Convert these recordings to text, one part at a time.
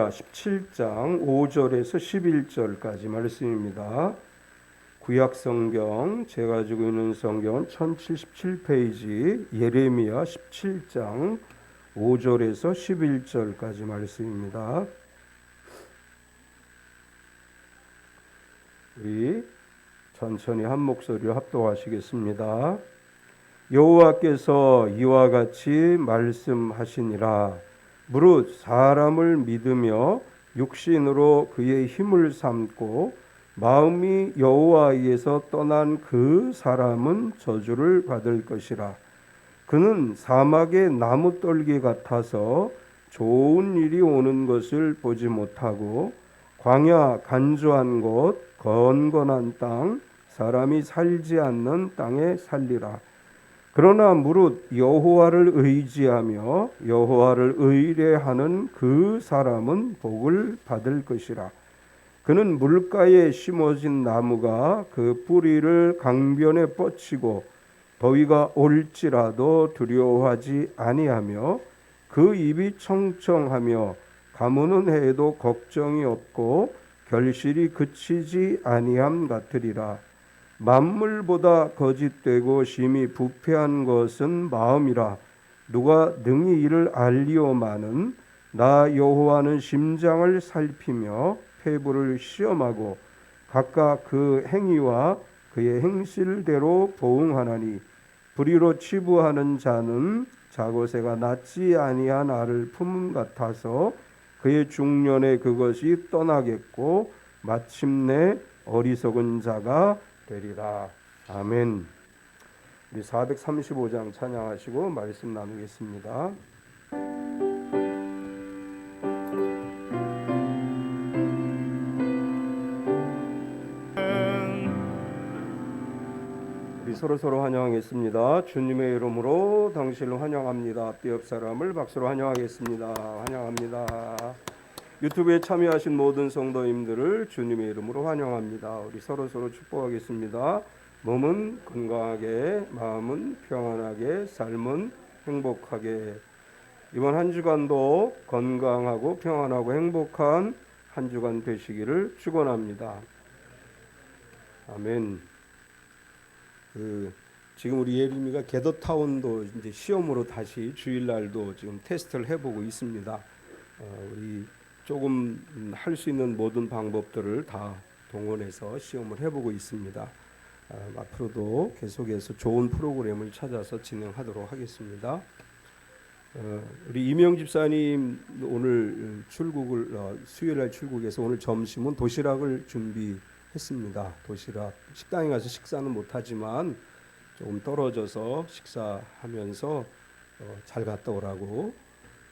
17장 5절에서 11절까지 말씀입니다. 구약성경 제가 가지고 있는 성경은 1077페이지 예레미야 17장 5절에서 11절까지 말씀입니다. 우리 천천히 한 목소리로 합독하시겠습니다. 여호와께서 이와 같이 말씀하시니라. 무릇 사람을 믿으며 육신으로 그의 힘을 삼고 마음이 여호와에게서 떠난 그 사람은 저주를 받을 것이라. 그는 사막의 나무떨기 같아서 좋은 일이 오는 것을 보지 못하고 광야 간조한 곳 건건한 땅 사람이 살지 않는 땅에 살리라. 그러나 무릇 여호와를 의지하며 여호와를 의뢰하는 그 사람은 복을 받을 것이라. 그는 물가에 심어진 나무가 그 뿌리를 강변에 뻗치고 더위가 올지라도 두려워하지 아니하며 그 입이 청청하며 가무는 해에도 걱정이 없고 결실이 그치지 아니함 같으리라. 만물보다 거짓되고 심히 부패한 것은 마음이라. 누가 능히 이를 알리오마는 나 여호와는 심장을 살피며 폐부를 시험하고 각각 그 행위와 그의 행실대로 보응하나니 불의로 치부하는 자는 자고새가 낫지 아니한 알을 품음 같아서 그의 중년에 그것이 떠나겠고 마침내 어리석은 자가 되리라. 아멘. 우리 435장 찬양하시고 말씀 나누겠습니다. 우리 서로 환영하겠습니다. 주님의 이름으로 당신을 환영합니다. 앞뒤 옆 사람을 박수로 환영하겠습니다. 환영합니다. 유튜브에 참여하신 모든 성도님들을 주님의 이름으로 환영합니다. 우리 서로 축복하겠습니다. 몸은 건강하게, 마음은 평안하게, 삶은 행복하게. 이번 한 주간도 건강하고 평안하고 행복한 한 주간 되시기를 축원합니다. 아멘. 지금 우리 예림이가 게더타운도 이제 시험으로 다시 주일날도 지금 테스트를 해보고 있습니다. 우리 조금 할 수 있는 모든 방법들을 다 동원해서 시험을 해보고 있습니다. 앞으로도 계속해서 좋은 프로그램을 찾아서 진행하도록 하겠습니다. 우리 이명 집사님 오늘 출국을 수요일날 출국해서 오늘 점심은 도시락을 준비했습니다. 도시락 식당에 가서 식사는 못하지만 조금 떨어져서 식사하면서 잘 갔다 오라고.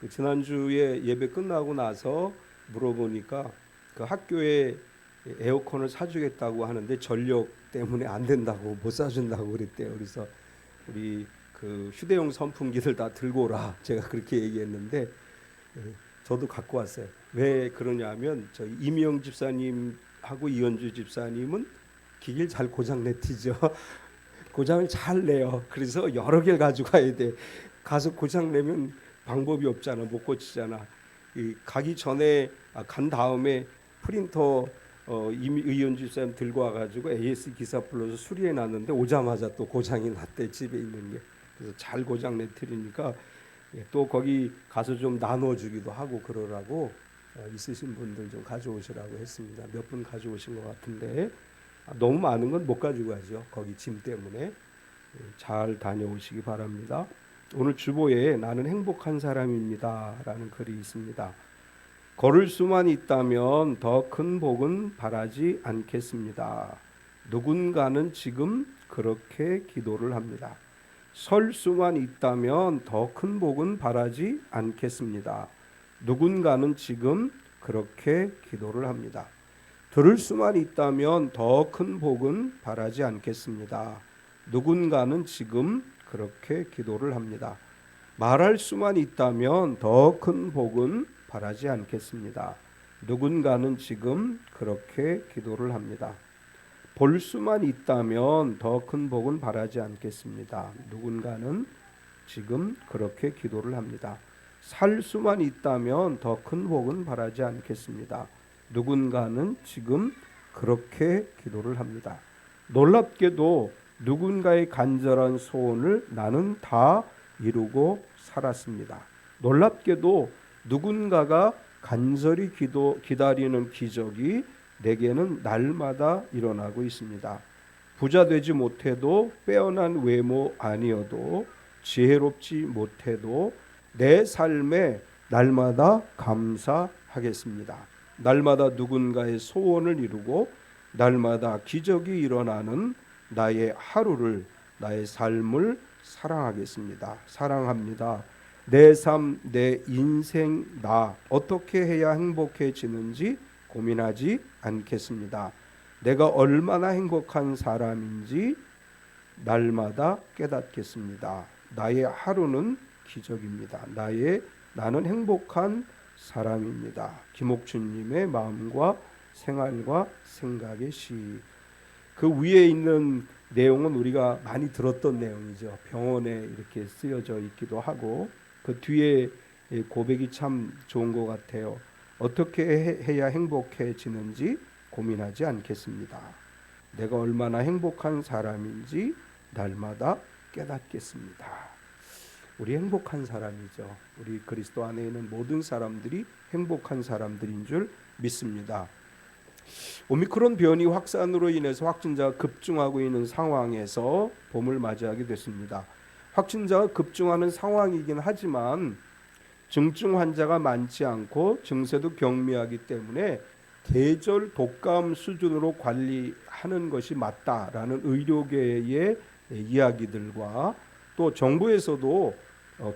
지난주에 예배 끝나고 나서 물어보니까 그 학교에 에어컨을 사주겠다고 하는데 전력 때문에 안 된다고 못 사준다고 그랬대요. 그래서 우리 그 휴대용 선풍기를 다 들고 오라 제가 그렇게 얘기했는데 저도 갖고 왔어요. 왜 그러냐면 저희 이명 집사님하고 이현주 집사님은 기계를 잘 고장 내티죠. 고장을 잘 내요. 그래서 여러 개를 가지고 가야 돼. 가서 고장 내면 방법이 없잖아. 못 고치잖아. 가기 전에 간 다음에 프린터 이현주 집사님 들고 와가지고 AS 기사 불러서 수리해 놨는데 오자마자 또 고장이 났대. 집에 있는 게. 그래서 잘 고장 내트리니까 또 거기 가서 좀 나눠주기도 하고 그러라고 있으신 분들 좀 가져오시라고 했습니다. 몇 분 가져오신 것 같은데 너무 많은 건 못 가지고 가죠. 거기 짐 때문에. 잘 다녀오시기 바랍니다. 오늘 주보에 나는 행복한 사람입니다 라는 글이 있습니다. 걸을 수만 있다면 더 큰 복은 바라지 않겠습니다. 누군가는 지금 그렇게 기도를 합니다. 설 수만 있다면 더 큰 복은 바라지 않겠습니다. 누군가는 지금 그렇게 기도를 합니다. 들을 수만 있다면 더 큰 복은 바라지 않겠습니다. 누군가는 지금 그렇게 기도를 합니다. 말할 수만 있다면 더 큰 복은 바라지 않겠습니다. 누군가는 지금 그렇게 기도를 합니다. 볼 수만 있다면 더 큰 복은 바라지 않겠습니다. 누군가는 지금 그렇게 기도를 합니다. 살 수만 있다면 더 큰 복은 바라지 않겠습니다. 누군가는 지금 그렇게 기도를 합니다. 놀랍게도 누군가의 간절한 소원을 나는 다 이루고 살았습니다. 놀랍게도 누군가가 간절히 기다리는 기적이 내게는 날마다 일어나고 있습니다. 부자 되지 못해도, 빼어난 외모 아니어도, 지혜롭지 못해도 내 삶에 날마다 감사하겠습니다. 날마다 누군가의 소원을 이루고 날마다 기적이 일어나는 나의 하루를, 나의 삶을 사랑하겠습니다. 사랑합니다. 내 삶, 내 인생, 나 어떻게 해야 행복해지는지 고민하지 않겠습니다. 내가 얼마나 행복한 사람인지 날마다 깨닫겠습니다. 나의 하루는 기적입니다. 나는 행복한 사람입니다. 김옥춘님의 마음과 생활과 생각의 시. 그 위에 있는 내용은 우리가 많이 들었던 내용이죠. 병원에 이렇게 쓰여져 있기도 하고, 그 뒤에 고백이 참 좋은 것 같아요. 어떻게 해야 행복해지는지 고민하지 않겠습니다. 내가 얼마나 행복한 사람인지 날마다 깨닫겠습니다. 우리 행복한 사람이죠. 우리 그리스도 안에 있는 모든 사람들이 행복한 사람들인 줄 믿습니다. 오미크론 변이 확산으로 인해서 확진자가 급증하고 있는 상황에서 봄을 맞이하게 됐습니다. 확진자가 급증하는 상황이긴 하지만 중증 환자가 많지 않고 증세도 경미하기 때문에 계절 독감 수준으로 관리하는 것이 맞다라는 의료계의 이야기들과 또 정부에서도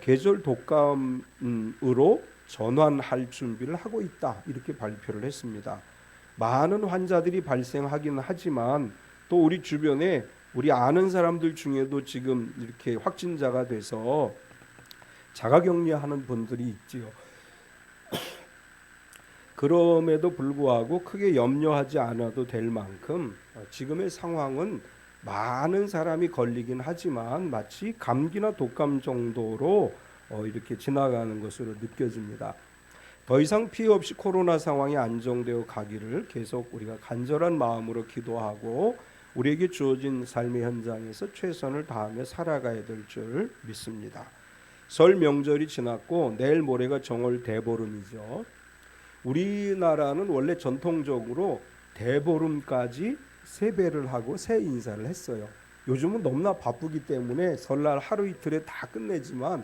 계절 독감으로 전환할 준비를 하고 있다, 이렇게 발표를 했습니다. 많은 환자들이 발생하긴 하지만 또 우리 주변에 우리 아는 사람들 중에도 지금 이렇게 확진자가 돼서 자가격리하는 분들이 있지요. 그럼에도 불구하고 크게 염려하지 않아도 될 만큼 지금의 상황은 많은 사람이 걸리긴 하지만 마치 감기나 독감 정도로 이렇게 지나가는 것으로 느껴집니다. 더 이상 피해 없이 코로나 상황이 안정되어 가기를 계속 우리가 간절한 마음으로 기도하고 우리에게 주어진 삶의 현장에서 최선을 다하며 살아가야 될 줄 믿습니다. 설 명절이 지났고 내일 모레가 정월 대보름이죠. 우리나라는 원래 전통적으로 대보름까지 세배를 하고 새 인사를 했어요. 요즘은 너무나 바쁘기 때문에 설날 하루 이틀에 다 끝내지만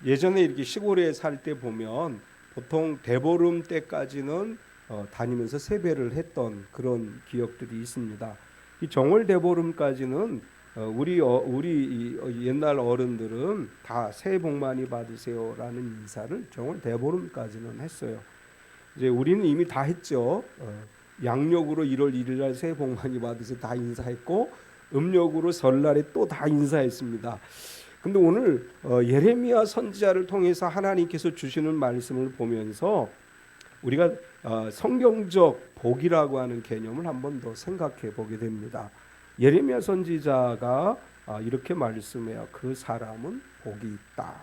예전에 이렇게 시골에 살 때 보면 보통 대보름 때까지는 다니면서 세배를 했던 그런 기억들이 있습니다. 이 정월 대보름까지는 우리 옛날 어른들은 다 새해 복 많이 받으세요라는 인사를 정월 대보름까지는 했어요. 이제 우리는 이미 다 했죠. 양력으로 1월 1일 날 새해 복 많이 받으세요 다 인사했고, 음력으로 설날에 또 다 인사했습니다. 근데 오늘 예레미야 선지자를 통해서 하나님께서 주시는 말씀을 보면서 우리가 성경적 복이라고 하는 개념을 한 번 더 생각해 보게 됩니다. 예레미야 선지자가 이렇게 말씀해요. 그 사람은 복이 있다.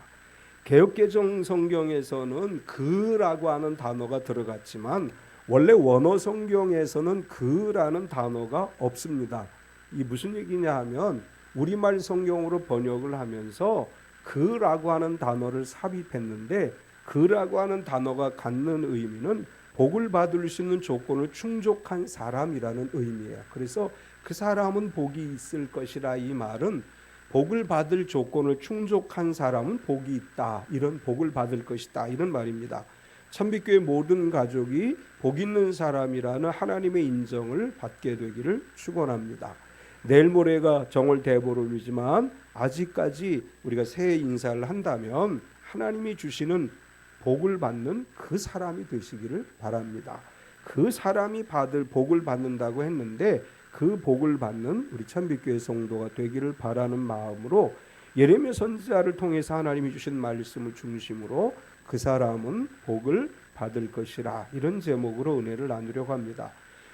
개역개정 성경에서는 그라고 하는 단어가 들어갔지만 원래 원어 성경에서는 그라는 단어가 없습니다. 이 무슨 얘기냐 하면 우리말 성경으로 번역을 하면서 그라고 하는 단어를 삽입했는데 그라고 하는 단어가 갖는 의미는 복을 받을 수 있는 조건을 충족한 사람이라는 의미예요. 그래서 그 사람은 복이 있을 것이라, 이 말은 복을 받을 조건을 충족한 사람은 복이 있다, 이런 복을 받을 것이다, 이런 말입니다. 천빛교회 모든 가족이 복 있는 사람이라는 하나님의 인정을 받게 되기를 축원합니다. 내일 모레가 정월 대보름이지만 아직까지 우리가 새해 인사를 한다면 하나님이 주시는 복을 받는 그 사람이 되시기를 바랍니다. 그 사람이 받을 복을 받는다고 했는데 그 복을 받는 우리 천빛교회 성도가 되기를 바라는 마음으로 예레미야 선지자를 통해서 하나님이 주신 말씀을 중심으로 그 사람은 복을 받을 것이라, 이런 제목으로 은혜를 나누려고 합니다.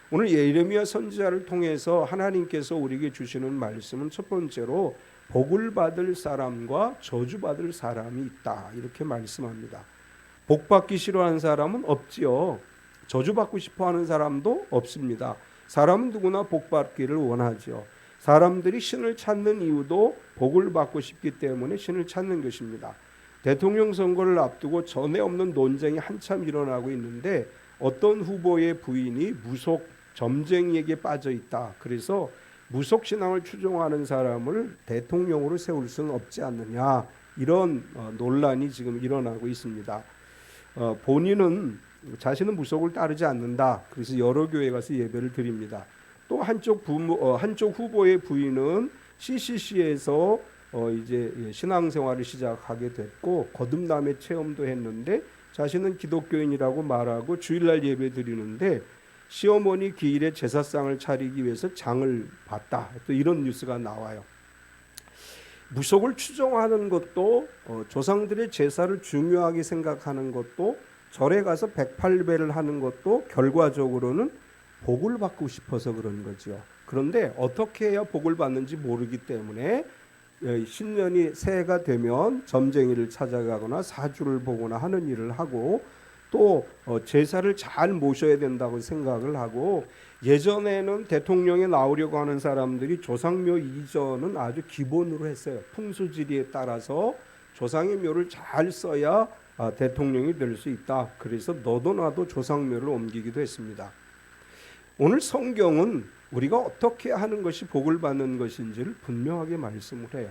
오늘 예레미야 선지자를 통해서 하나님께서 우리에게 주시는 말씀은 첫 번째로 복을 받을 사람과 저주받을 사람이 있다, 이렇게 말씀합니다. 복 받기 싫어하는 사람은 없지요. 저주 받고 싶어하는 사람도 없습니다. 사람은 누구나 복 받기를 원하죠. 사람들이 신을 찾는 이유도 복을 받고 싶기 때문에 신을 찾는 것입니다. 대통령 선거를 앞두고 전에 없는 논쟁이 한참 일어나고 있는데 어떤 후보의 부인이 무속 점쟁이에게 빠져 있다. 그래서 무속 신앙을 추종하는 사람을 대통령으로 세울 수는 없지 않느냐. 이런 논란이 지금 일어나고 있습니다. 본인은 자신은 무속을 따르지 않는다. 그래서 여러 교회 가서 예배를 드립니다. 또 한쪽 후보의 부인은 CCC에서 이제 신앙생활을 시작하게 됐고 거듭남의 체험도 했는데 자신은 기독교인이라고 말하고 주일날 예배 드리는데 시어머니 기일에 제사상을 차리기 위해서 장을 봤다. 또 이런 뉴스가 나와요. 무속을 추종하는 것도 조상들의 제사를 중요하게 생각하는 것도 절에 가서 108배를 하는 것도 결과적으로는 복을 받고 싶어서 그런 거죠. 그런데 어떻게 해야 복을 받는지 모르기 때문에 신년이 새해가 되면 점쟁이를 찾아가거나 사주를 보거나 하는 일을 하고 또 제사를 잘 모셔야 된다고 생각을 하고 예전에는 대통령에 나오려고 하는 사람들이 조상묘 이전은 아주 기본으로 했어요. 풍수지리에 따라서 조상의 묘를 잘 써야 대통령이 될 수 있다. 그래서 너도 나도 조상묘를 옮기기도 했습니다. 오늘 성경은 우리가 어떻게 하는 것이 복을 받는 것인지를 분명하게 말씀을 해요.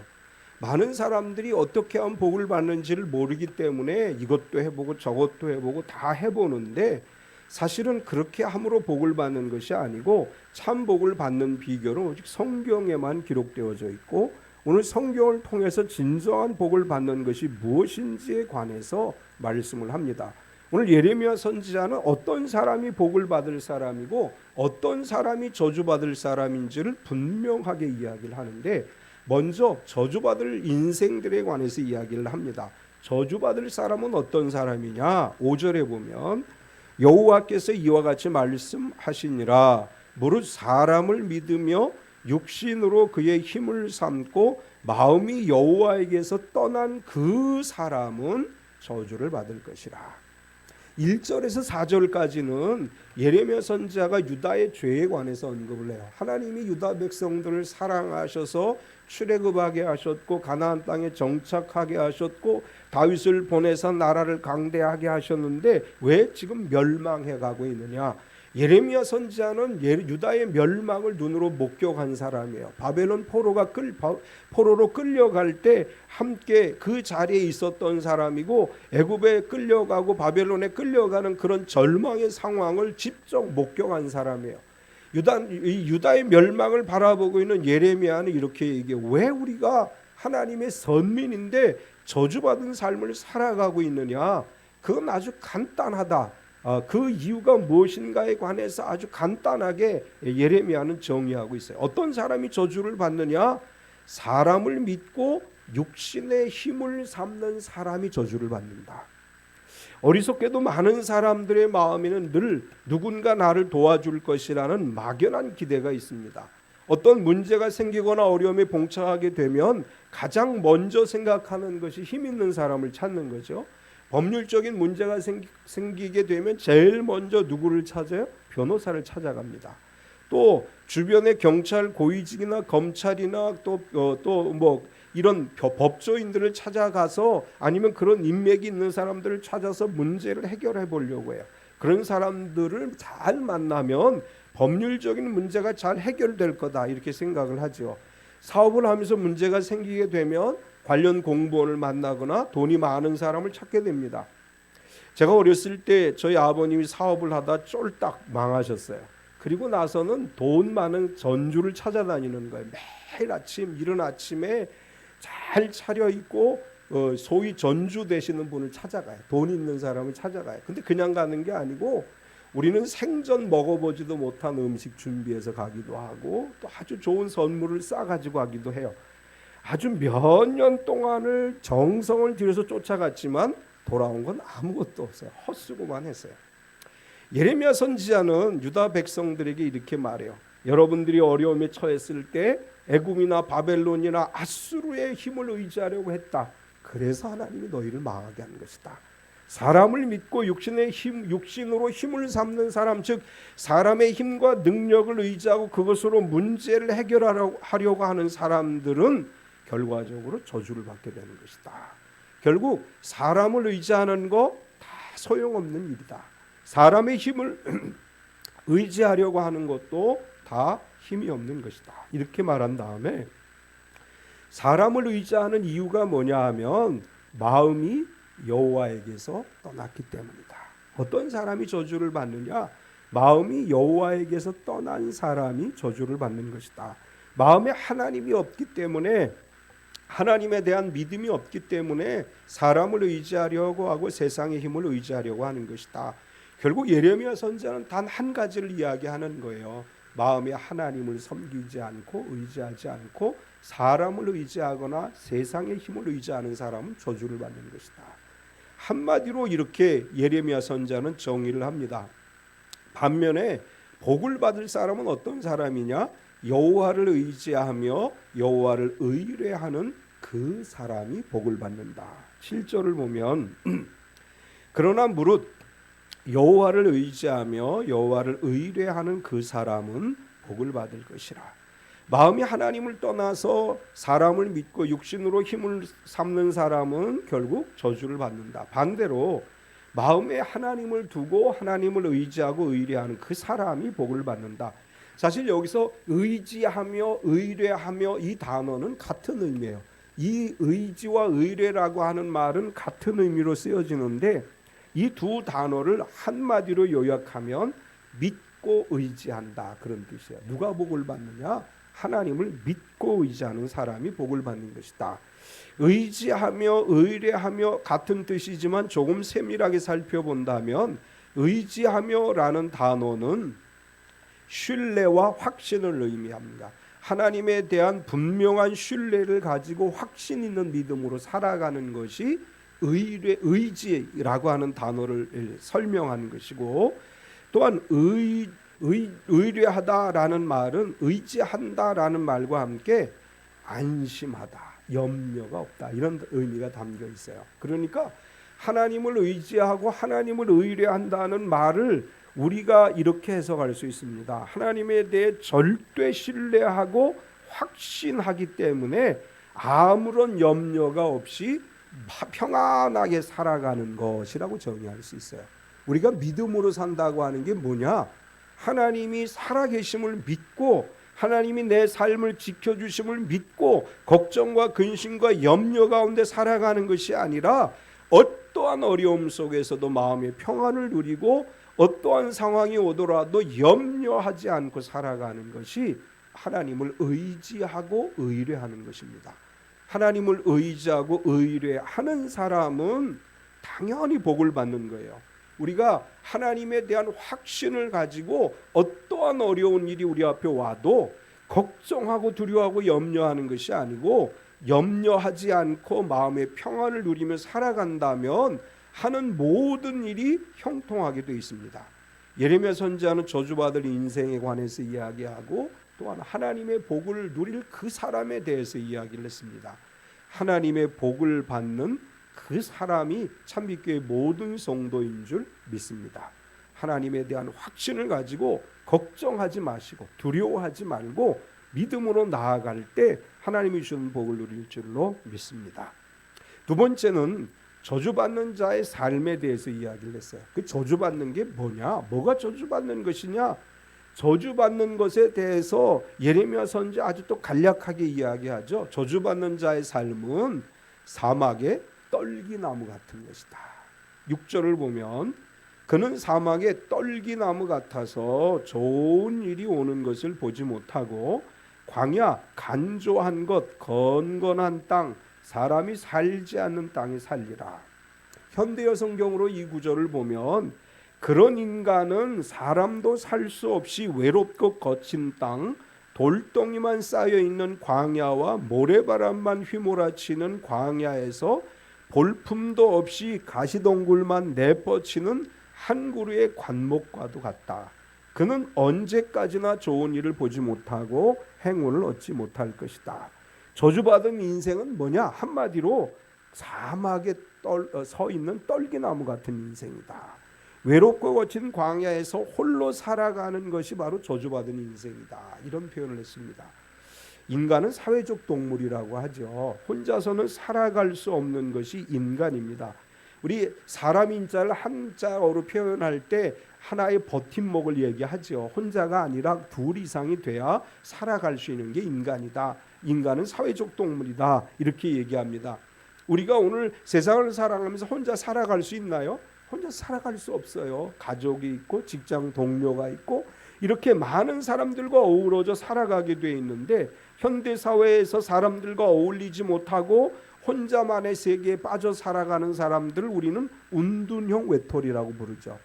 많은 사람들이 어떻게 하면 복을 받는지를 모르기 때문에 이것도 해보고 저것도 해보고 다 해보는데 사실은 그렇게 함으로 복을 받는 것이 아니고 참 복을 받는 비결은 오직 성경에만 기록되어져 있고 오늘 성경을 통해서 진정한 복을 받는 것이 무엇인지에 관해서 말씀을 합니다. 오늘 예레미야 선지자는 어떤 사람이 복을 받을 사람이고 어떤 사람이 저주받을 사람인지를 분명하게 이야기를 하는데 먼저 저주받을 인생들에 관해서 이야기를 합니다. 저주받을 사람은 어떤 사람이냐? 5절에 보면 여호와께서 이와 같이 말씀하시니라 무릇 사람을 믿으며 육신으로 그의 힘을 삼고 마음이 여호와에게서 떠난 그 사람은 저주를 받을 것이라. 1절에서 4절까지는 예레미야 선지자가 유다의 죄에 관해서 언급을 해요. 하나님이 유다 백성들을 사랑하셔서 출애굽하게 하셨고 가나안 땅에 정착하게 하셨고 다윗을 보내서 나라를 강대하게 하셨는데 왜 지금 멸망해 가고 있느냐? 예레미야 선지자는 유다의 멸망을 눈으로 목격한 사람이에요. 바벨론 포로로 끌려갈 때 함께 그 자리에 있었던 사람이고 애굽에 끌려가고 바벨론에 끌려가는 그런 절망의 상황을 직접 목격한 사람이에요. 유다의 멸망을 바라보고 있는 예레미야는 이렇게 얘기해요. 왜 우리가 하나님의 선민인데 저주받은 삶을 살아가고 있느냐? 그건 아주 간단하다. 그 이유가 무엇인가에 관해서 아주 간단하게 예레미야는 정의하고 있어요. 어떤 사람이 저주를 받느냐? 사람을 믿고 육신의 힘을 삼는 사람이 저주를 받는다. 어리석게도 많은 사람들의 마음에는 늘 누군가 나를 도와줄 것이라는 막연한 기대가 있습니다. 어떤 문제가 생기거나 어려움에 봉착하게 되면 가장 먼저 생각하는 것이 힘 있는 사람을 찾는 거죠. 법률적인 문제가 생기게 되면 제일 먼저 누구를 찾아요? 변호사를 찾아갑니다. 또 주변의 경찰, 고위직이나 검찰이나 또 뭐 이런 법조인들을 찾아가서 아니면 그런 인맥이 있는 사람들을 찾아서 문제를 해결해 보려고 해요. 그런 사람들을 잘 만나면 법률적인 문제가 잘 해결될 거다 이렇게 생각을 하죠. 사업을 하면서 문제가 생기게 되면 관련 공무원을 만나거나 돈이 많은 사람을 찾게 됩니다. 제가 어렸을 때 저희 아버님이 사업을 하다 쫄딱 망하셨어요. 그리고 나서는 돈 많은 전주를 찾아다니는 거예요. 매일 아침 이른 아침에 잘 차려입고 소위 전주 되시는 분을 찾아가요. 돈 있는 사람을 찾아가요. 근데 그냥 가는 게 아니고 우리는 생전 먹어보지도 못한 음식 준비해서 가기도 하고 또 아주 좋은 선물을 싸가지고 가기도 해요. 아주 몇 년 동안을 정성을 들여서 쫓아갔지만 돌아온 건 아무것도 없어요. 헛수고만 했어요. 예레미야 선지자는 유다 백성들에게 이렇게 말해요. 여러분들이 어려움에 처했을 때 애굽이나 바벨론이나 아수르의 힘을 의지하려고 했다. 그래서 하나님이 너희를 망하게 한 것이다. 사람을 믿고 육신으로 힘을 삼는 사람, 즉 사람의 힘과 능력을 의지하고 그것으로 문제를 해결하려고 하는 사람들은 결과적으로 저주를 받게 되는 것이다. 결국 사람을 의지하는 거 다 소용없는 일이다. 사람의 힘을 의지하려고 하는 것도 다 힘이 없는 것이다. 이렇게 말한 다음에 사람을 의지하는 이유가 뭐냐 하면 마음이 여호와에게서 떠났기 때문이다. 어떤 사람이 저주를 받느냐? 마음이 여호와에게서 떠난 사람이 저주를 받는 것이다. 마음에 하나님이 없기 때문에, 하나님에 대한 믿음이 없기 때문에 사람을 의지하려고 하고 세상의 힘을 의지하려고 하는 것이다. 결국 예레미야 선지자는 단 한 가지를 이야기하는 거예요. 마음에 하나님을 섬기지 않고 의지하지 않고 사람을 의지하거나 세상의 힘을 의지하는 사람은 저주를 받는 것이다. 한마디로 이렇게 예레미야 선지자는 정의를 합니다. 반면에 복을 받을 사람은 어떤 사람이냐? 여호와를 의지하며 여호와를 의뢰하는 그 사람이 복을 받는다. 7절을 보면 그러나 무릇 여호와를 의지하며 여호와를 의뢰하는 그 사람은 복을 받을 것이라. 마음이 하나님을 떠나서 사람을 믿고 육신으로 힘을 삼는 사람은 결국 저주를 받는다. 반대로 마음에 하나님을 두고 하나님을 의지하고 의뢰하는 그 사람이 복을 받는다. 사실 여기서 의지하며 의뢰하며 이 단어는 같은 의미예요. 이 의지와 의뢰라고 하는 말은 같은 의미로 쓰여지는데 이 두 단어를 한마디로 요약하면 믿고 의지한다, 그런 뜻이에요. 누가 복을 받느냐? 하나님을 믿고 의지하는 사람이 복을 받는 것이다. 의지하며 의뢰하며 같은 뜻이지만 조금 세밀하게 살펴본다면 의지하며라는 단어는 신뢰와 확신을 의미합니다. 하나님에 대한 분명한 신뢰를 가지고 확신 있는 믿음으로 살아가는 것이 의지라고 하는 단어를 설명하는 것이고, 또한 의뢰하다라는 말은 의지한다라는 말과 함께 안심하다, 염려가 없다, 이런 의미가 담겨 있어요. 그러니까 하나님을 의지하고 하나님을 의뢰한다는 말을 우리가 이렇게 해석할 수 있습니다. 하나님에 대해 절대 신뢰하고 확신하기 때문에 아무런 염려가 없이 평안하게 살아가는 것이라고 정의할 수 있어요. 우리가 믿음으로 산다고 하는 게 뭐냐? 하나님이 살아계심을 믿고 하나님이 내 삶을 지켜주심을 믿고 걱정과 근심과 염려 가운데 살아가는 것이 아니라 어떠한 어려움 속에서도 마음의 평안을 누리고 어떠한 상황이 오더라도 염려하지 않고 살아가는 것이 하나님을 의지하고 의뢰하는 것입니다. 하나님을 의지하고 의뢰하는 사람은 당연히 복을 받는 거예요. 우리가 하나님에 대한 확신을 가지고 어떠한 어려운 일이 우리 앞에 와도 걱정하고 두려워하고 염려하는 것이 아니고 염려하지 않고 마음의 평안을 누리며 살아간다면 하는 모든 일이 형통하게 되어 있습니다. 예레미야 선지자는 저주받을 인생에 관해서 이야기하고 또한 하나님의 복을 누릴 그 사람에 대해서 이야기를 했습니다. 하나님의 복을 받는 그 사람이 참빛교회 모든 성도인 줄 믿습니다. 하나님에 대한 확신을 가지고 걱정하지 마시고 두려워하지 말고 믿음으로 나아갈 때 하나님이 주는 복을 누릴 줄로 믿습니다. 두 번째는 저주받는 자의 삶에 대해서 이야기를 했어요. 그 저주받는 게 뭐냐? 뭐가 저주받는 것이냐? 저주받는 것에 대해서 예레미야 선지 아주 또 간략하게 이야기하죠. 저주받는 자의 삶은 사막의 떨기나무 같은 것이다. 6절을 보면 그는 사막의 떨기나무 같아서 좋은 일이 오는 것을 보지 못하고 광야 간조한 것 건건한 땅 사람이 살지 않는 땅에 살리라. 현대어 성경으로 이 구절을 보면 그런 인간은 사람도 살 수 없이 외롭고 거친 땅 돌덩이만 쌓여 있는 광야와 모래바람만 휘몰아치는 광야에서 볼품도 없이 가시덩굴만 내뻗치는 한 그루의 관목과도 같다. 그는 언제까지나 좋은 일을 보지 못하고 행운을 얻지 못할 것이다. 저주받은 인생은 뭐냐? 한마디로 사막의 서 있는 떨기나무 같은 인생이다. 외롭고 거친 광야에서 홀로 살아가는 것이 바로 저주받은 인생이다. 이런 표현을 했습니다. 인간은 사회적 동물이라고 하죠. 혼자서는 살아갈 수 없는 것이 인간입니다. 우리 사람 인자를 한자어로 표현할 때 하나의 버팀목을 얘기하죠. 혼자가 아니라 둘 이상이 돼야 살아갈 수 있는 게 인간이다. 인간은 사회적 동물이다. 이렇게 얘기합니다. 우리가 오늘 세상을 살아가면서 혼자 살아갈 수 있나요? 혼자 살아갈 수 없어요. 가족이 있고 직장 동료가 있고 이렇게 많은 사람들과 어우러져 살아가게 돼 있는데 현대 사회에서 사람들과 어울리지 못하고 혼자만의 세계에 빠져 살아가는 사람들을 우리는 운둔형 외톨이라고 부르죠.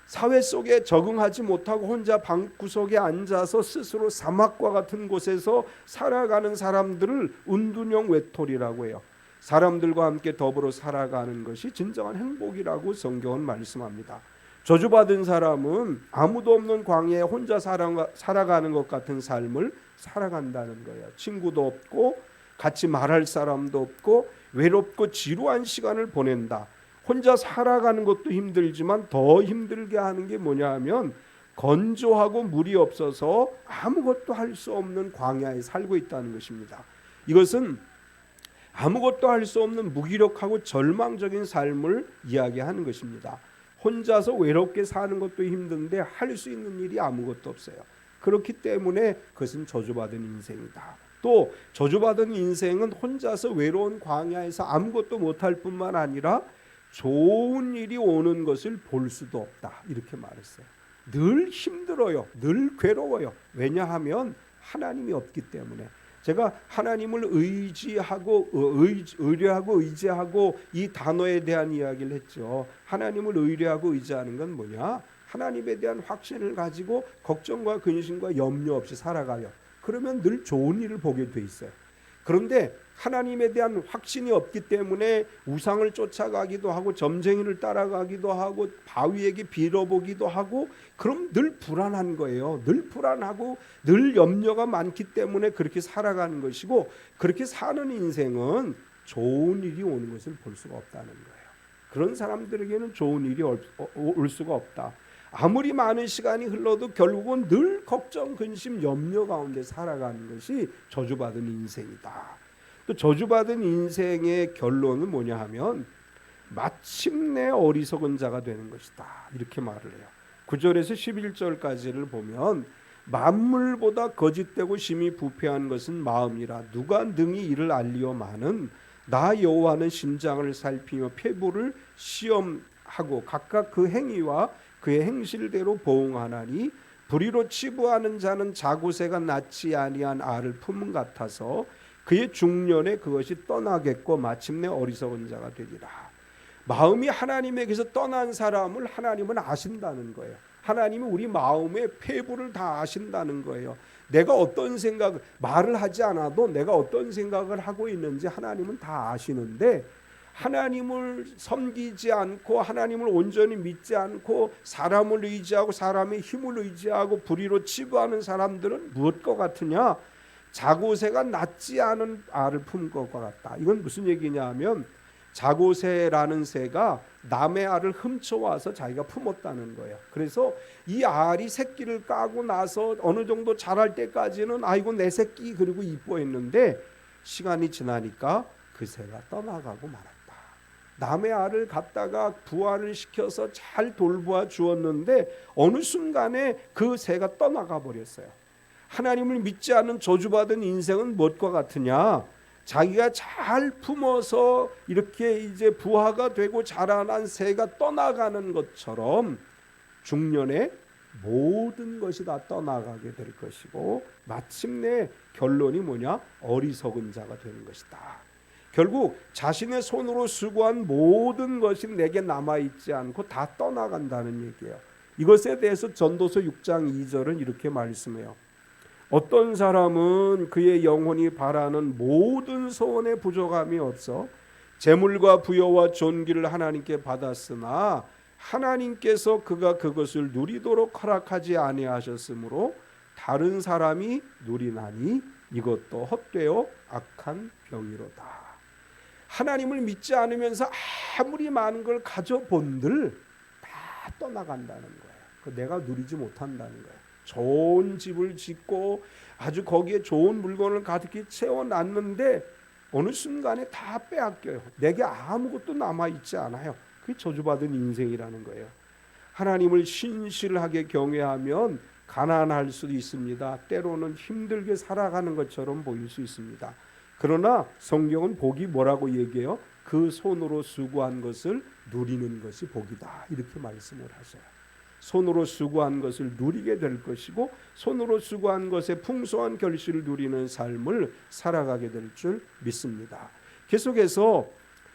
사회 속에 적응하지 못하고 혼자 방구석에 앉아서 스스로 사막과 같은 곳에서 살아가는 사람들을 운둔형 외톨이라고 해요. 사람들과 함께 더불어 살아가는 것이 진정한 행복이라고 성경은 말씀합니다. 저주받은 사람은 아무도 없는 광야에 혼자 살아가는 것 같은 삶을 살아간다는 거예요. 친구도 없고 같이 말할 사람도 없고 외롭고 지루한 시간을 보낸다. 혼자 살아가는 것도 힘들지만 더 힘들게 하는 게 뭐냐 하면 건조하고 물이 없어서 아무것도 할 수 없는 광야에 살고 있다는 것입니다. 이것은 아무것도 할 수 없는 무기력하고 절망적인 삶을 이야기하는 것입니다. 혼자서 외롭게 사는 것도 힘든데 할 수 있는 일이 아무것도 없어요. 그렇기 때문에 그것은 저주받은 인생이다. 또 저주받은 인생은 혼자서 외로운 광야에서 아무것도 못할 뿐만 아니라 좋은 일이 오는 것을 볼 수도 없다. 이렇게 말했어요. 늘 힘들어요. 늘 괴로워요. 왜냐하면 하나님이 없기 때문에. 제가 하나님을 의지하고 의뢰하고 의지하고 이 단어에 대한 이야기를 했죠. 하나님을 의뢰하고 의지하는 건 뭐냐? 하나님에 대한 확신을 가지고 걱정과 근심과 염려 없이 살아가요. 그러면 늘 좋은 일을 보게 돼 있어요. 그런데 하나님에 대한 확신이 없기 때문에 우상을 쫓아가기도 하고 점쟁이를 따라가기도 하고 바위에게 빌어보기도 하고 그럼 늘 불안한 거예요. 늘 불안하고 늘 염려가 많기 때문에 그렇게 살아가는 것이고 그렇게 사는 인생은 좋은 일이 오는 것을 볼 수가 없다는 거예요. 그런 사람들에게는 좋은 일이 올 수가 없다. 아무리 많은 시간이 흘러도 결국은 늘 걱정, 근심, 염려 가운데 살아가는 것이 저주받은 인생이다. 또 저주받은 인생의 결론은 뭐냐 하면 마침내 어리석은 자가 되는 것이다. 이렇게 말을 해요. 9절에서 11절까지를 보면 만물보다 거짓되고 심히 부패한 것은 마음이라 누가 능히 이를 알리오마는 나 여호와는 심장을 살피며 폐부를 시험하고 각각 그 행위와 그의 행실대로 보응하나니 불의로 치부하는 자는 자고새가 낳지 아니한 알을 품은 같아서 그의 중년에 그것이 떠나겠고 마침내 어리석은 자가 되리라. 마음이 하나님에게서 떠난 사람을 하나님은 아신다는 거예요. 하나님은 우리 마음의 폐부를 다 아신다는 거예요. 내가 어떤 생각, 말을 하지 않아도 내가 어떤 생각을 하고 있는지 하나님은 다 아시는데 하나님을 섬기지 않고 하나님을 온전히 믿지 않고 사람을 의지하고 사람의 힘을 의지하고 불의로 치부하는 사람들은 무엇과 같으냐? 자고새가 낳지 않은 알을 품은 것과 같다. 이건 무슨 얘기냐 하면 자고새라는 새가 남의 알을 훔쳐와서 자기가 품었다는 거예요. 그래서 이 알이 새끼를 까고 나서 어느 정도 자랄 때까지는 아이고 내 새끼 그리고 이뻐했는데 시간이 지나니까 그 새가 떠나가고 말았다. 남의 알을 갖다가 부화를 시켜서 잘 돌보아 주었는데 어느 순간에 그 새가 떠나가 버렸어요. 하나님을 믿지 않는 저주받은 인생은 무엇과 같으냐? 자기가 잘 품어서 이렇게 이제 부화가 되고 자라난 새가 떠나가는 것처럼 중년에 모든 것이 다 떠나가게 될 것이고 마침내 결론이 뭐냐? 어리석은 자가 되는 것이다. 결국 자신의 손으로 수고한 모든 것이 내게 남아있지 않고 다 떠나간다는 얘기예요. 이것에 대해서 전도서 6장 2절은 이렇게 말씀해요. 어떤 사람은 그의 영혼이 바라는 모든 소원에 부족함이 없어 재물과 부여와 존귀를 하나님께 받았으나 하나님께서 그가 그것을 누리도록 허락하지 아니하셨으므로 다른 사람이 누리나니 이것도 헛되어 악한 병이로다. 하나님을 믿지 않으면서 아무리 많은 걸 가져본들 다 떠나간다는 거예요. 내가 누리지 못한다는 거예요. 좋은 집을 짓고 아주 거기에 좋은 물건을 가득히 채워놨는데 어느 순간에 다 빼앗겨요. 내게 아무것도 남아있지 않아요. 그게 저주받은 인생이라는 거예요. 하나님을 신실하게 경외하면 가난할 수도 있습니다. 때로는 힘들게 살아가는 것처럼 보일 수 있습니다. 그러나 성경은 복이 뭐라고 얘기해요? 그 손으로 수고한 것을 누리는 것이 복이다. 이렇게 말씀을 하세요. 손으로 수고한 것을 누리게 될 것이고 손으로 수고한 것의 풍성한 결실을 누리는 삶을 살아가게 될 줄 믿습니다. 계속해서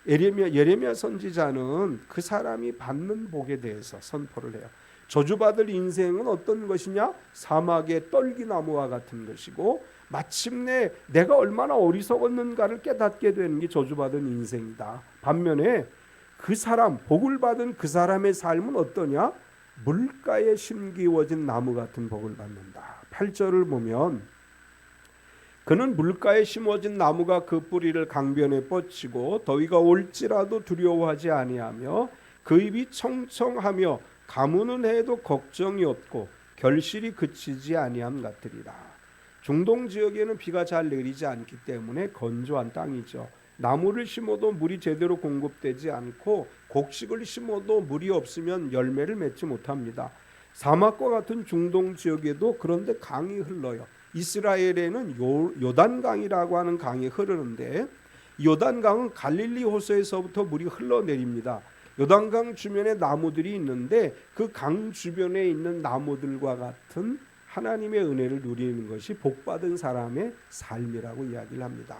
예레미야 선지자는 그 사람이 받는 복에 대해서 선포를 해요. 저주받을 인생은 어떤 것이냐? 사막의 떨기나무와 같은 것이고 마침내 내가 얼마나 어리석었는가를 깨닫게 되는 게 저주받은 인생이다. 반면에 그 사람, 복을 받은 그 사람의 삶은 어떠냐? 물가에 심기워진 나무 같은 복을 받는다. 8절을 보면 그는 물가에 심어진 나무가 그 뿌리를 강변에 뻗치고 더위가 올지라도 두려워하지 아니하며 그 잎이 청청하며 가무는 해도 걱정이 없고 결실이 그치지 아니함 같으리라. 중동 지역에는 비가 잘 내리지 않기 때문에 건조한 땅이죠. 나무를 심어도 물이 제대로 공급되지 않고 곡식을 심어도 물이 없으면 열매를 맺지 못합니다. 사막과 같은 중동 지역에도 그런데 강이 흘러요. 이스라엘에는 요단강이라고 하는 강이 흐르는데 요단강은 갈릴리 호수에서부터 물이 흘러내립니다. 요단강 주변에 나무들이 있는데 그 강 주변에 있는 나무들과 같은 하나님의 은혜를 누리는 것이 복받은 사람의 삶이라고 이야기를 합니다.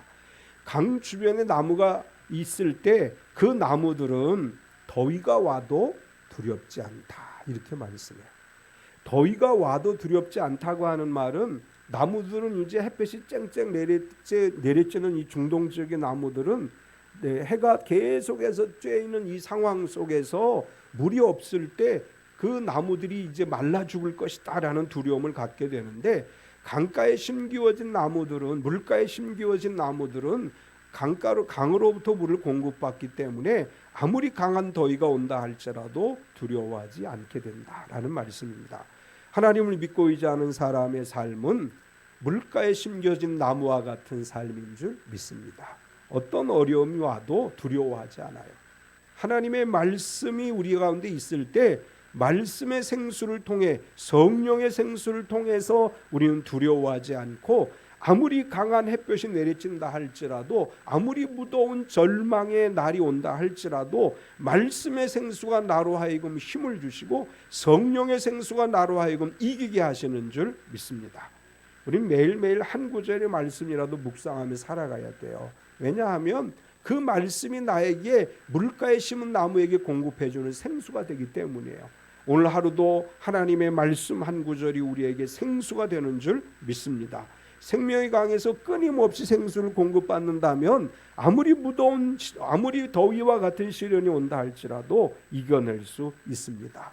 강 주변에 나무가 있을 때 그 나무들은 더위가 와도 두렵지 않다. 이렇게 말씀해요. 더위가 와도 두렵지 않다고 하는 말은 나무들은 이제 햇볕이 쨍쨍 내리쬐는 이 중동 지역의 나무들은 해가 계속해서 쬐이는 이 상황 속에서 물이 없을 때 그 나무들이 이제 말라 죽을 것이다라는 두려움을 갖게 되는데 강가에 심기워진 나무들은 물가에 심기워진 나무들은 강으로부터 물을 공급받기 때문에 아무리 강한 더위가 온다 할지라도 두려워하지 않게 된다라는 말씀입니다. 하나님을 믿고 의지하는 사람의 삶은 물가에 심겨진 나무와 같은 삶인 줄 믿습니다. 어떤 어려움이 와도 두려워하지 않아요. 하나님의 말씀이 우리 가운데 있을 때 말씀의 생수를 통해 성령의 생수를 통해서 우리는 두려워하지 않고 아무리 강한 햇볕이 내리친다 할지라도 아무리 무더운 절망의 날이 온다 할지라도 말씀의 생수가 나로 하여금 힘을 주시고 성령의 생수가 나로 하여금 이기게 하시는 줄 믿습니다. 우리는 매일매일 한 구절의 말씀이라도 묵상하며 살아가야 돼요. 왜냐하면 그 말씀이 나에게 물가에 심은 나무에게 공급해주는 생수가 되기 때문이에요. 오늘 하루도 하나님의 말씀 한 구절이 우리에게 생수가 되는 줄 믿습니다. 생명의 강에서 끊임없이 생수를 공급받는다면 아무리 더위와 같은 시련이 온다 할지라도 이겨낼 수 있습니다.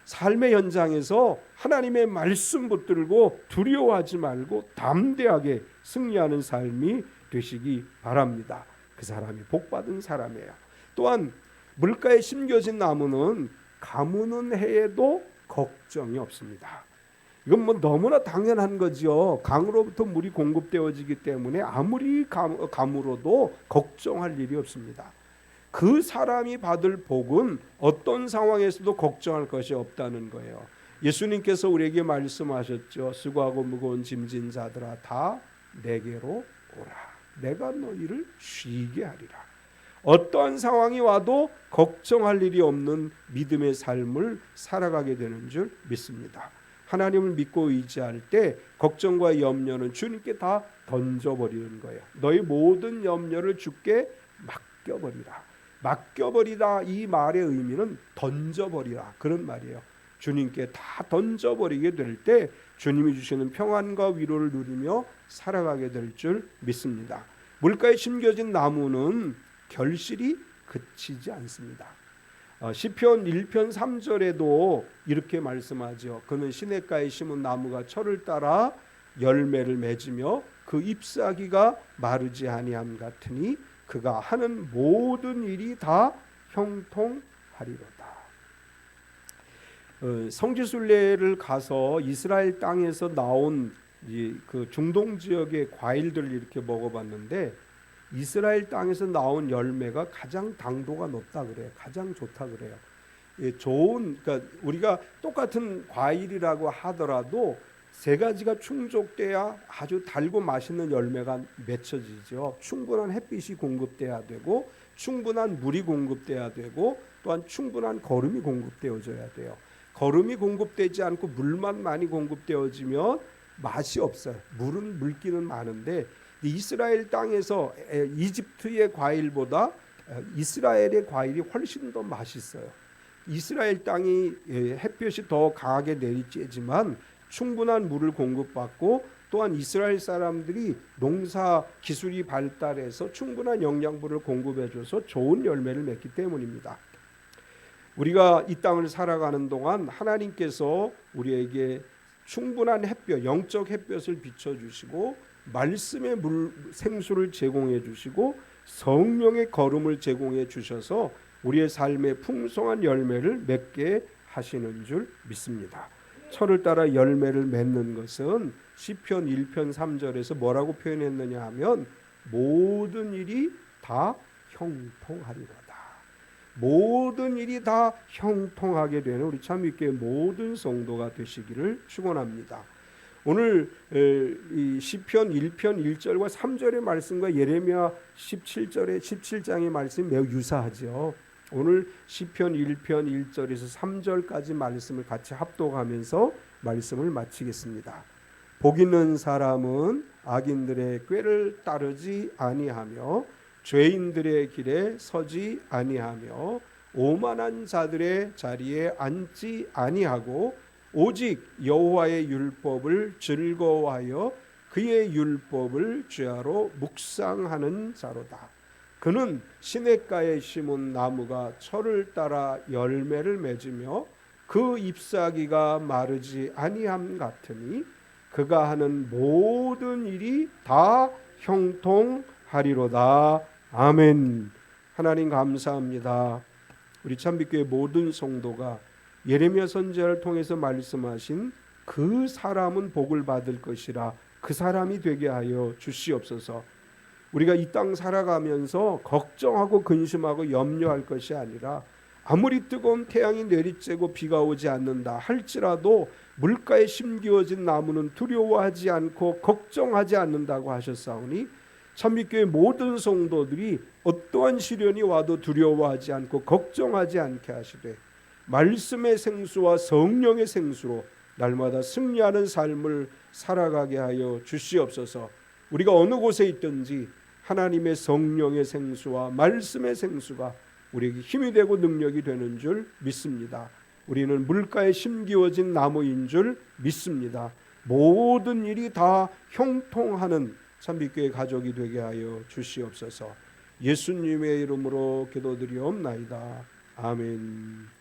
삶의 현장에서 하나님의 말씀 붙들고 두려워하지 말고 담대하게 승리하는 삶이 되시기 바랍니다. 그 사람이 복받은 사람이에요. 또한 물가에 심겨진 나무는 가무는 해에도 걱정이 없습니다. 이건 뭐 너무나 당연한 거죠. 강으로부터 물이 공급되어지기 때문에 아무리 가물어도 걱정할 일이 없습니다. 그 사람이 받을 복은 어떤 상황에서도 걱정할 것이 없다는 거예요. 예수님께서 우리에게 말씀하셨죠. 수고하고 무거운 짐진 자들아 다 내게로 오라. 내가 너희를 쉬게 하리라. 어떠한 상황이 와도 걱정할 일이 없는 믿음의 삶을 살아가게 되는 줄 믿습니다. 하나님을 믿고 의지할 때 걱정과 염려는 주님께 다 던져버리는 거예요. 너희 모든 염려를 주께 맡겨버리라. 맡겨버리다 이 말의 의미는 던져버리라 그런 말이에요. 주님께 다 던져버리게 될 때 주님이 주시는 평안과 위로를 누리며 살아가게 될 줄 믿습니다. 물가에 심겨진 나무는 결실이 그치지 않습니다. 시편 1편 3절에도 이렇게 말씀하죠. 그는 시냇가에 심은 나무가 철을 따라 열매를 맺으며 그 잎사귀가 마르지 아니함 같으니 그가 하는 모든 일이 다 형통하리로다. 성지순례를 가서 이스라엘 땅에서 나온 그 중동 지역의 과일들을 이렇게 먹어봤는데 이스라엘 땅에서 나온 열매가 가장 당도가 높다 그래요. 가장 좋다 그래요. 좋은, 그러니까 우리가 똑같은 과일이라고 하더라도 세 가지가 충족돼야 아주 달고 맛있는 열매가 맺혀지죠. 충분한 햇빛이 공급돼야 되고, 충분한 물이 공급돼야 되고, 또한 충분한 거름이 공급되어져야 돼요. 거름이 공급되지 않고 물만 많이 공급되어지면 맛이 없어요. 물은 물기는 많은데 이스라엘 땅에서 이집트의 과일보다 이스라엘의 과일이 훨씬 더 맛있어요. 이스라엘 땅이 햇볕이 더 강하게 내리쬐지만 충분한 물을 공급받고 또한 이스라엘 사람들이 농사 기술이 발달해서 충분한 영양분을 공급해줘서 좋은 열매를 맺기 때문입니다. 우리가 이 땅을 살아가는 동안 하나님께서 우리에게 충분한 햇볕, 영적 햇볕을 비춰주시고 말씀의 생수를 제공해 주시고 성령의 거름을 제공해 주셔서 우리의 삶에 풍성한 열매를 맺게 하시는 줄 믿습니다. 철을 따라 열매를 맺는 것은 시편 1편 3절에서 뭐라고 표현했느냐 하면 모든 일이 다 형통하리로다. 모든 일이 다 형통하게 되는 우리 참교회 모든 성도가 되시기를 축원합니다. 오늘 이 시편 1편 1절과 3절의 말씀과 예레미야 17장의 말씀이 매우 유사하죠. 오늘 시편 1편 1절에서 3절까지 말씀을 같이 합독하면서 말씀을 마치겠습니다. 복 있는 사람은 악인들의 꾀를 따르지 아니하며 죄인들의 길에 서지 아니하며 오만한 자들의 자리에 앉지 아니하고 오직 여호와의 율법을 즐거워하여 그의 율법을 주야로 묵상하는 자로다. 그는 시냇가에 심은 나무가 철을 따라 열매를 맺으며 그 잎사귀가 마르지 아니함 같으니 그가 하는 모든 일이 다 형통하리로다. 아멘. 하나님 감사합니다. 우리 참빛교회 모든 성도가 예레미야 선지자를 통해서 말씀하신 그 사람은 복을 받을 것이라 그 사람이 되게 하여 주시옵소서. 우리가 이 땅 살아가면서 걱정하고 근심하고 염려할 것이 아니라 아무리 뜨거운 태양이 내리쬐고 비가 오지 않는다 할지라도 물가에 심기어진 나무는 두려워하지 않고 걱정하지 않는다고 하셨사오니 참빛교회 모든 성도들이 어떠한 시련이 와도 두려워하지 않고 걱정하지 않게 하시되 말씀의 생수와 성령의 생수로 날마다 승리하는 삶을 살아가게 하여 주시옵소서. 우리가 어느 곳에 있든지 하나님의 성령의 생수와 말씀의 생수가 우리에게 힘이 되고 능력이 되는 줄 믿습니다. 우리는 물가에 심기어진 나무인 줄 믿습니다. 모든 일이 다 형통하는 참빛교회 가족이 되게 하여 주시옵소서. 예수님의 이름으로 기도드리옵나이다. 아멘.